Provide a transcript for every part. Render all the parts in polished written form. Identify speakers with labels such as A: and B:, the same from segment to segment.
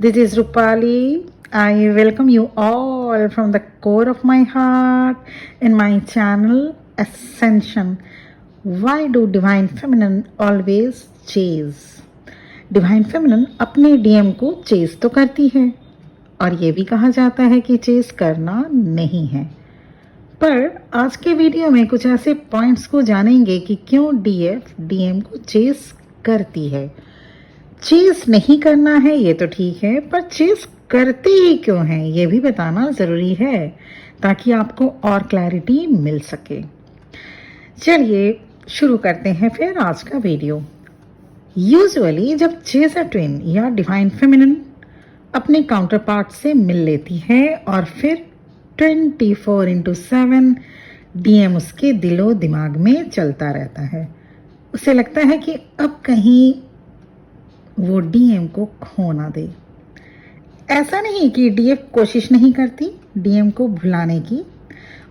A: This is Rupali. I welcome you all from the core of my heart in my channel Ascension. Why do Divine Feminine always chase? Divine feminine अपने DM को chess तो करती है और ये भी कहा जाता है कि चेस करना नहीं है, पर आज के वीडियो में कुछ ऐसे पॉइंट्स को जानेंगे कि क्यों डीएफ डीएम को चेस करती है। चेस नहीं करना है ये तो ठीक है, पर चेस करते ही क्यों है ये भी बताना ज़रूरी है ताकि आपको और क्लैरिटी मिल सके। चलिए शुरू करते हैं फिर आज का वीडियो। यूजुअली जब चेसर ट्विन या डिवाइन फेमिनिन अपने काउंटर पार्ट से मिल लेती है और फिर 24/7 डीएम उसके दिलो दिमाग में चलता रहता है। उसे लगता है कि अब कहीं वो डीएम को खो ना दे। ऐसा नहीं कि डीएफ कोशिश नहीं करती डीएम को भुलाने की,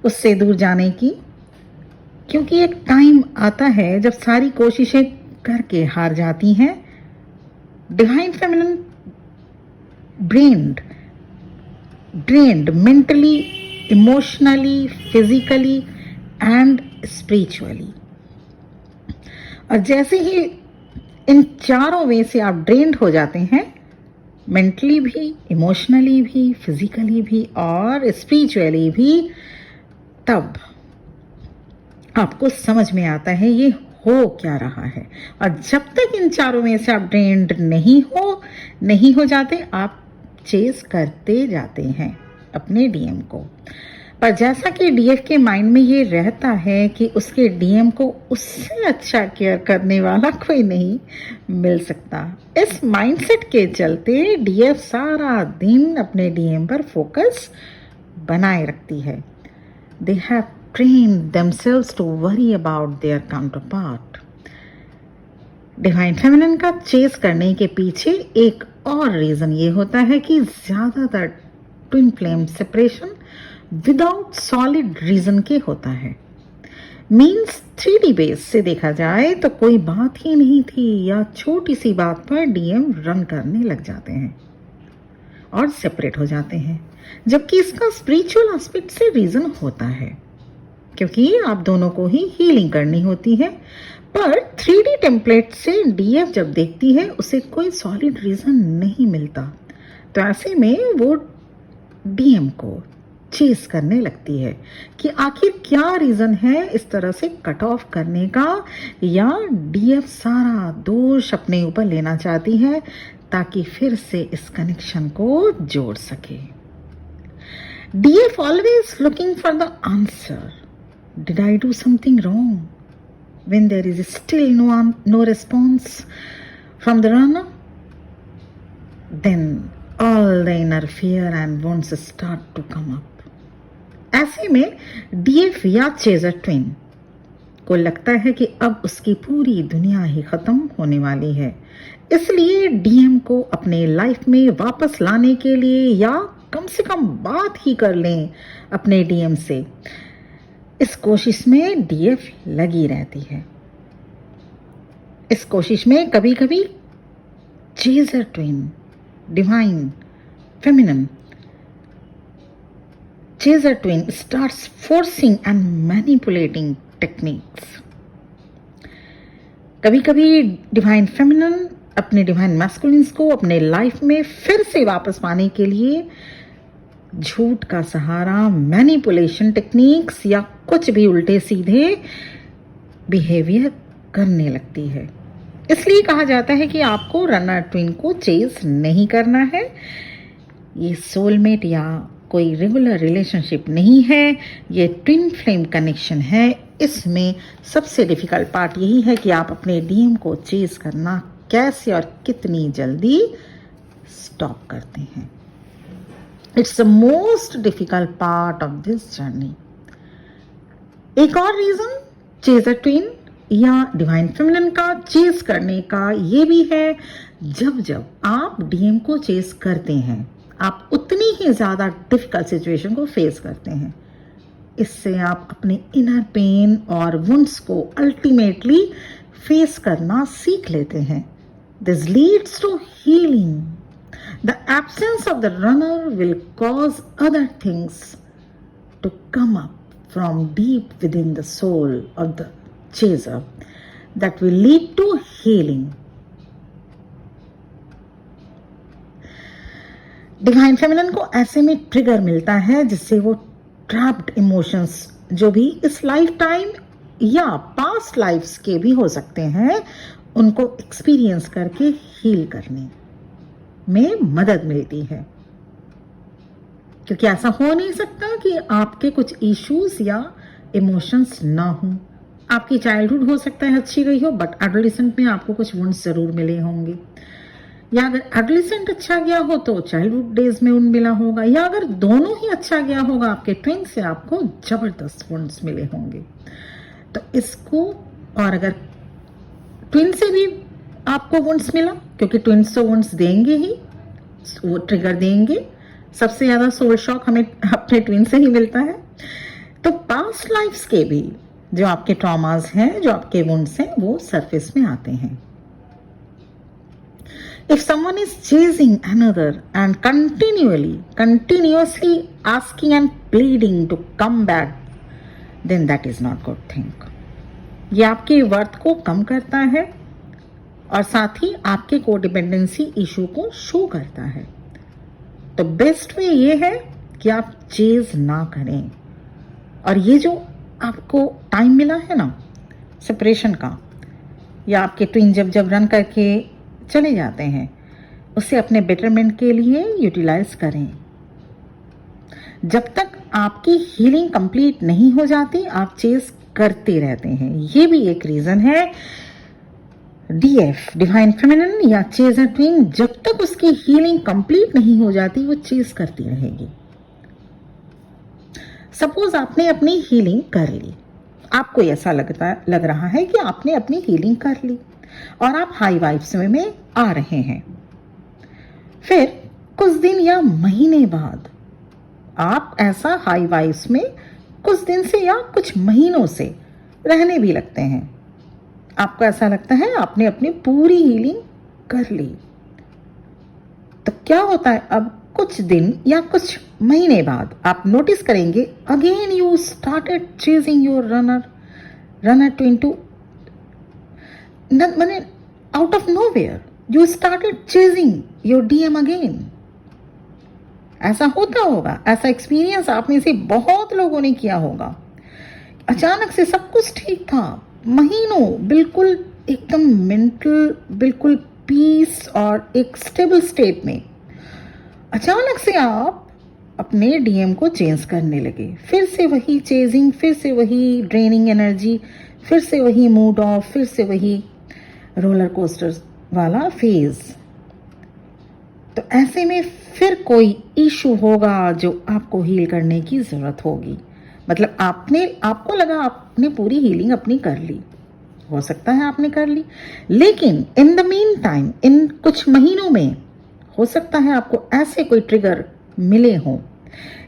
A: उससे दूर जाने की, क्योंकि एक टाइम आता है जब सारी कोशिशें करके हार जाती हैं। Divine feminine drained mentally, emotionally, physically and spiritually. और जैसे ही इन चारों वे से आप ड्रेन्ड हो जाते हैं, मेंटली भी, इमोशनली भी, फिजिकली भी और स्पिरिचुअली भी, तब आपको समझ में आता है ये हो क्या रहा है। और जब तक इन चारों में से आप ड्रेन्ड नहीं हो जाते, आप चेस करते जाते हैं अपने डीएम को। पर जैसा कि डीएफ के माइंड में ये रहता है कि उसके डीएम को उससे अच्छा केयर करने वाला कोई नहीं मिल सकता, इस माइंडसेट के चलते डीएफ सारा दिन अपने डीएम पर फोकस बनाए रखती है। They have trained themselves to worry about their counterpart. Divine feminine का चेस करने के पीछे एक और रीजन ये होता है कि ज्यादातर twin flame separation without solid reason के होता है। मीन्स 3D बेस से देखा जाए तो कोई बात ही नहीं थी या छोटी सी बात पर डीएम रन करने लग जाते हैं और सेपरेट हो जाते हैं, जबकि इसका स्पिरिचुअल एस्पेक्ट से रीजन होता है क्योंकि आप दोनों को ही हीलिंग करनी होती है। पर 3D टेम्पलेट से डीएफ जब देखती है उसे कोई सॉलिड रीजन नहीं मिलता, तो ऐसे में वो डीएम को चेस करने लगती है कि आखिर क्या रीजन है इस तरह से कट ऑफ करने का, या डीएफ सारा दोष अपने ऊपर लेना चाहती है ताकि फिर से इस कनेक्शन को जोड़ सके। DF always looking for the answer. Did I do something wrong? When there is still no response from the runner, then all the inner fear and wounds start to come up. ऐसे में DF या chaser twin को लगता है कि अब उसकी पूरी दुनिया ही खत्म होने वाली है, इसलिए डीएम को अपने लाइफ में वापस लाने के लिए या कम से कम बात ही कर लें अपने डीएम से, इस कोशिश में डीएफ लगी रहती है। इस कोशिश में कभी कभी chaser twin, divine feminine chaser twin starts forcing and manipulating techniques. कभी कभी डिवाइन फेमिनिन अपने डिवाइन मैस्कुलिन्स को अपने लाइफ में फिर से वापस पाने के लिए झूठ का सहारा, मैनिपुलेशन टेक्निक्स या कुछ भी उल्टे सीधे बिहेवियर करने लगती है। इसलिए कहा जाता है कि आपको रनर ट्विन को चेस नहीं करना है। ये सोलमेट या कोई रेगुलर रिलेशनशिप नहीं है, ये ट्विन फ्लेम कनेक्शन है। इसमें सबसे डिफिकल्ट पार्ट यही है कि आप अपने डीएम को चेस करना कैसे और कितनी जल्दी स्टॉप करते हैं। It's the most difficult part of this journey. एक और रीजन चेजर ट्विन या डिवाइन फेमिनिन का चेस करने का ये भी है, जब आप डीएम को चेस करते हैं आप उतनी ही ज्यादा डिफिकल्ट सिचुएशन को फेस करते हैं। इससे आप अपने इनर पेन और वुंड्स को अल्टीमेटली फेस करना सीख लेते हैं। This leads to healing. The absence of the runner will cause other things to come up from deep within the soul of the chaser that will lead to healing. Divine feminine को ऐसे में trigger मिलता है जिससे वो trapped emotions जो भी इस लाइफ टाइम या पास्ट लाइफ्स के भी हो सकते हैं उनको एक्सपीरियंस करके हील करने में मदद मिलती है, क्योंकि ऐसा हो नहीं सकता कि आपके कुछ इश्यूज या इमोशंस ना हो। आपकी चाइल्डहुड हो सकता है अच्छी गई हो, बट एडोलेसेंट में आपको कुछ वुंड्स जरूर मिले होंगे, या अगर एडोलेसेंट अच्छा गया हो तो चाइल्डहुड डेज में वुंड मिला होगा, या अगर दोनों ही अच्छा गया होगा आपके ट्विन से आपको जबरदस्त वुंड्स मिले होंगे। तो इसको, और अगर ट्विन से भी आपको वुंड्स मिला, क्योंकि ट्विन्स तो वुंड्स देंगे ही, वो ट्रिगर देंगे, सबसे ज्यादा सोल शॉक हमें अपने ट्विन से ही मिलता है। तो पास्ट लाइफ्स के भी जो आपके ट्रॉमास हैं, जो आपके वुंड्स हैं, वो सरफेस में आते हैं। If someone is chasing another and continuously asking and pleading to come back, then that is not good thing. ये आपके वर्थ को कम करता है और साथ ही आपके कोडिपेंडेंसी इशू को शो करता है। तो बेस्ट वे ये है कि आप चेज ना करें, और ये जो आपको टाइम मिला है ना सेपरेशन का, या आपके ट्विन जब रन करके चले जाते हैं, उसे अपने बेटरमेंट के लिए यूटिलाइज करें। जब तक आपकी हीलिंग कंप्लीट नहीं हो जाती आप चेज करते रहते हैं। ये भी एक रीजन है डीएफ डिवाइन फेमिनिन या चेजर ट्विन, जब तक उसकी हीलिंग कंप्लीट नहीं हो जाती वो चेज करती रहेगी। सपोज आपने अपनी हीलिंग कर ली, आपको ऐसा लग रहा है कि आपने अपनी हीलिंग कर ली और आप हाई वाइब्स में आ रहे हैं। फिर कुछ दिन या महीने बाद आप ऐसा हाई वाइब्स में कुछ दिन से या कुछ महीनों से रहने भी लगते हैं। आपको ऐसा लगता है आपने अपनी पूरी हीलिंग कर ली। तो क्या होता है, अब कुछ दिन या कुछ महीने बाद आप नोटिस करेंगे again you started chasing your runner twin too, मैंने out of nowhere you started chasing your DM again. ऐसा होता होगा, ऐसा एक्सपीरियंस आप में से बहुत लोगों ने किया होगा। अचानक से सब कुछ ठीक था, महीनों बिल्कुल एकदम मेंटल, बिल्कुल पीस और एक स्टेबल स्टेट में, अचानक से आप अपने डीएम को चेंज करने लगे। फिर से वही चेजिंग, फिर से वही ड्रेनिंग एनर्जी, फिर से वही मूड ऑफ, फिर से वही रोलर कोस्टर वाला फेज। तो ऐसे में फिर कोई इशू होगा जो आपको हील करने की जरूरत होगी। मतलब आपको लगा आपने पूरी हीलिंग अपनी कर ली, हो सकता है आपने कर ली, लेकिन in the mean time in कुछ महीनों में हो सकता है आपको ऐसे कोई ट्रिगर मिले हो,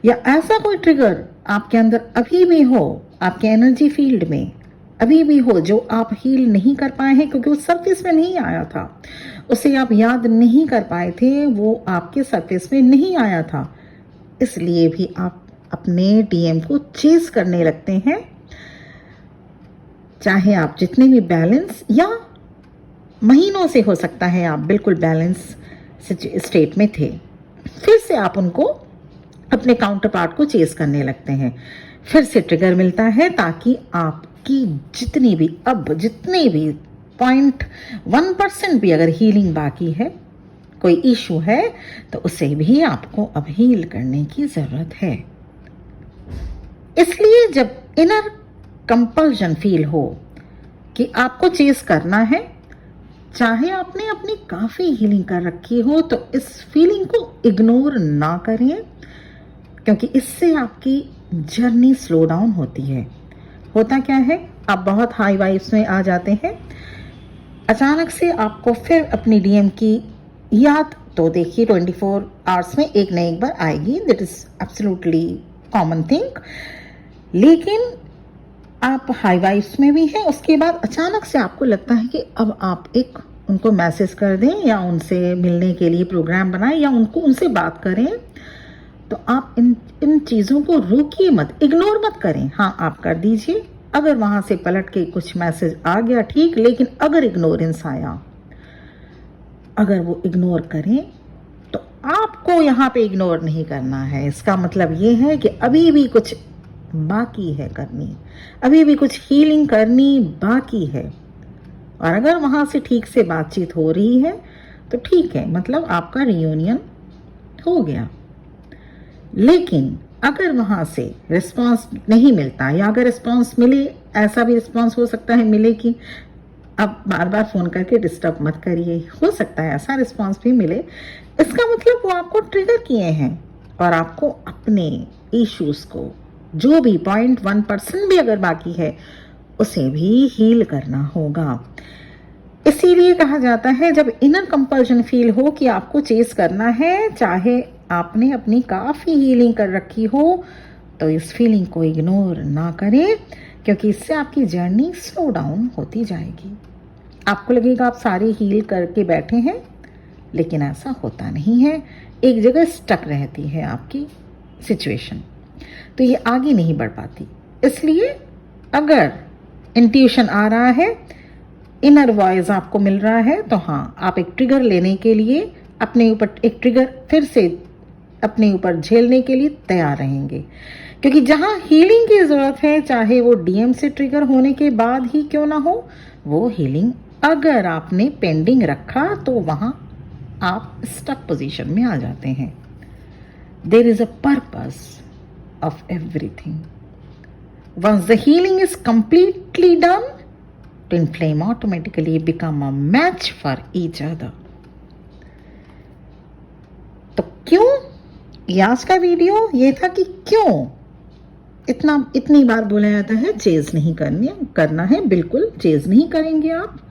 A: या ऐसा कोई ट्रिगर आपके अंदर अभी भी हो, आपके एनर्जी फील्ड में अभी भी हो, जो आप हील नहीं कर पाए हैं क्योंकि वो सरफेस में नहीं आया था, उसे आप याद नहीं कर पाए थे, वो आपके सरफेस में नहीं आया था, इसलिए भी आप अपने डीएम को चेज करने लगते हैं। चाहे आप जितने भी बैलेंस, या महीनों से हो सकता है आप बिल्कुल बैलेंस स्टेट में थे, फिर से आप उनको अपने काउंटर पार्ट को चेज करने लगते हैं। फिर से ट्रिगर मिलता है ताकि आपकी जितने भी 0.1% भी अगर हीलिंग बाकी है, कोई इशू है, तो उसे भी आपको अब हील करने की जरूरत है। इसलिए जब इनर कंपल्जन फील हो कि आपको चेज करना है, चाहे आपने अपनी काफी हीलिंग कर रखी हो, तो इस फीलिंग को इग्नोर ना करें, क्योंकि इससे आपकी जर्नी स्लो डाउन होती है। होता क्या है, आप बहुत हाई वाइब्स में आ जाते हैं, अचानक से आपको फिर अपनी डीएम की याद, तो देखिए 24 आवर्स में एक न एक बार आएगी, that is absolutely common thing. लेकिन आप हाई वाइब्स में भी हैं, उसके बाद अचानक से आपको लगता है कि अब आप एक उनको मैसेज कर दें या उनसे मिलने के लिए प्रोग्राम बनाएं या उनसे बात करें, तो आप इन चीज़ों को रोकिए मत, इग्नोर मत करें। हाँ, आप कर दीजिए, अगर वहाँ से पलट के कुछ मैसेज आ गया ठीक, लेकिन अगर इग्नोरेंस आया, अगर वो इग्नोर करें, तो आपको यहाँ पे इग्नोर नहीं करना है। इसका मतलब ये है कि अभी भी कुछ बाकी है करनी, अभी भी कुछ हीलिंग करनी बाकी है। और अगर वहाँ से ठीक से बातचीत हो रही है तो ठीक है, मतलब आपका रियूनियन हो गया। लेकिन अगर वहाँ से रिस्पांस नहीं मिलता, या अगर रिस्पांस मिले, ऐसा भी रिस्पांस हो सकता है मिले कि अब बार बार फ़ोन करके डिस्टर्ब मत करिए, हो सकता है ऐसा रिस्पांस भी मिले, इसका मतलब वो आपको ट्रिगर किए हैं और आपको अपने इश्यूज़ को, जो भी 0.1% भी अगर बाकी है, उसे भी हील करना होगा। इसीलिए कहा जाता है जब इनर कंपल्शन फील हो कि आपको चेस करना है, चाहे आपने अपनी काफ़ी हीलिंग कर रखी हो, तो इस फीलिंग को इग्नोर ना करें, क्योंकि इससे आपकी जर्नी स्लो डाउन होती जाएगी। आपको लगेगा आप सारे हील करके बैठे हैं, लेकिन ऐसा होता नहीं है। एक जगह स्टक रहती है आपकी सिचुएशन, तो ये आगे नहीं बढ़ पाती। इसलिए अगर इंट्यूशन आ रहा है, इनर वॉइस आपको मिल रहा है, तो हाँ, आप एक ट्रिगर लेने के लिए, अपने ऊपर एक ट्रिगर फिर से अपने ऊपर झेलने के लिए तैयार रहेंगे। क्योंकि जहाँ हीलिंग की ज़रूरत है, चाहे वो डीएम से ट्रिगर होने के बाद ही क्यों ना हो, वो हीलिंग अगर आपने पेंडिंग रखा तो वहाँ आप स्टक पोजीशन में आ जाते हैं। There is a purpose of everything. Once the healing is completely done, twin flame automatically become a match for each other. तो क्यों ये आज का वीडियो ये था कि क्यों इतनी बार बोला जाता है चेज नहीं करना है। बिल्कुल चेज नहीं करेंगे आप।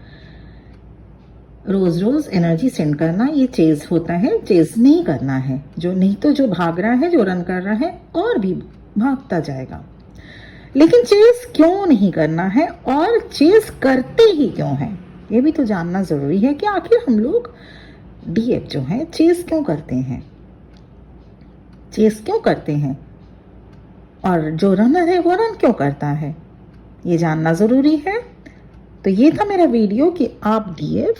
A: रोज रोज एनर्जी सेंड करना ये चेज होता है, चेज नहीं करना है। जो नहीं तो जो भाग रहा है, जो रन कर रहा है, और भी भागता जाएगा। लेकिन चेज क्यों नहीं करना है और चेज करते ही क्यों है, ये भी तो जानना जरूरी है कि आखिर हम लोग डीएफ जो है चेज क्यों करते हैं, चेज क्यों करते हैं, और जो रनर है वो रन क्यों करता है, ये जानना जरूरी है। तो ये था मेरा वीडियो कि आप डीएफ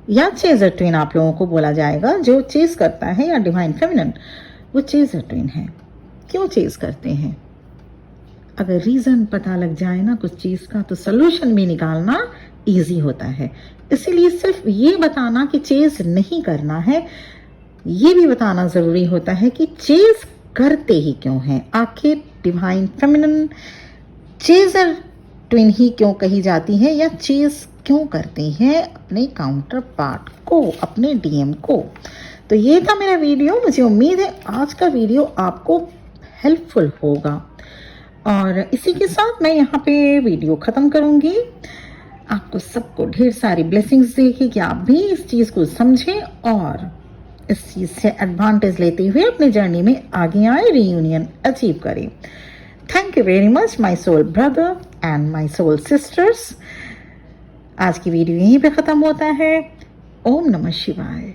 A: या चेजर ट्विन आप लोगों को बोला जाएगा, जो चेज करता है, या डिवाइन फेमिनिन वो चेजर ट्विन है। क्यों चेज करते हैं, अगर रीजन पता लग जाए ना कुछ चीज का, तो सोल्यूशन भी निकालना इजी होता है। इसीलिए सिर्फ ये बताना कि चेज नहीं करना है, ये भी बताना जरूरी होता है कि चेज करते ही क्यों है। आखिर डिवाइन फेमिनिन चेजर ट्विन ही क्यों कही जाती है, या चेज क्यों करते हैं अपने काउंटर पार्ट को, अपने डीएम को। तो ये था मेरा वीडियो। मुझे उम्मीद है आज का वीडियो आपको हेल्पफुल होगा, और इसी के साथ मैं यहाँ पे वीडियो ख़त्म करूँगी। आपको सबको ढेर सारी ब्लेसिंग्स देगी कि आप भी इस चीज़ को समझें और इस चीज़ से एडवांटेज लेते हुए अपनी जर्नी में आगे आए, रीयूनियन अचीव करें। Thank you very much my soul brother and my soul sisters. आज की वीडियो यहीं पे ख़त्म होता है। ओम नमः शिवाय।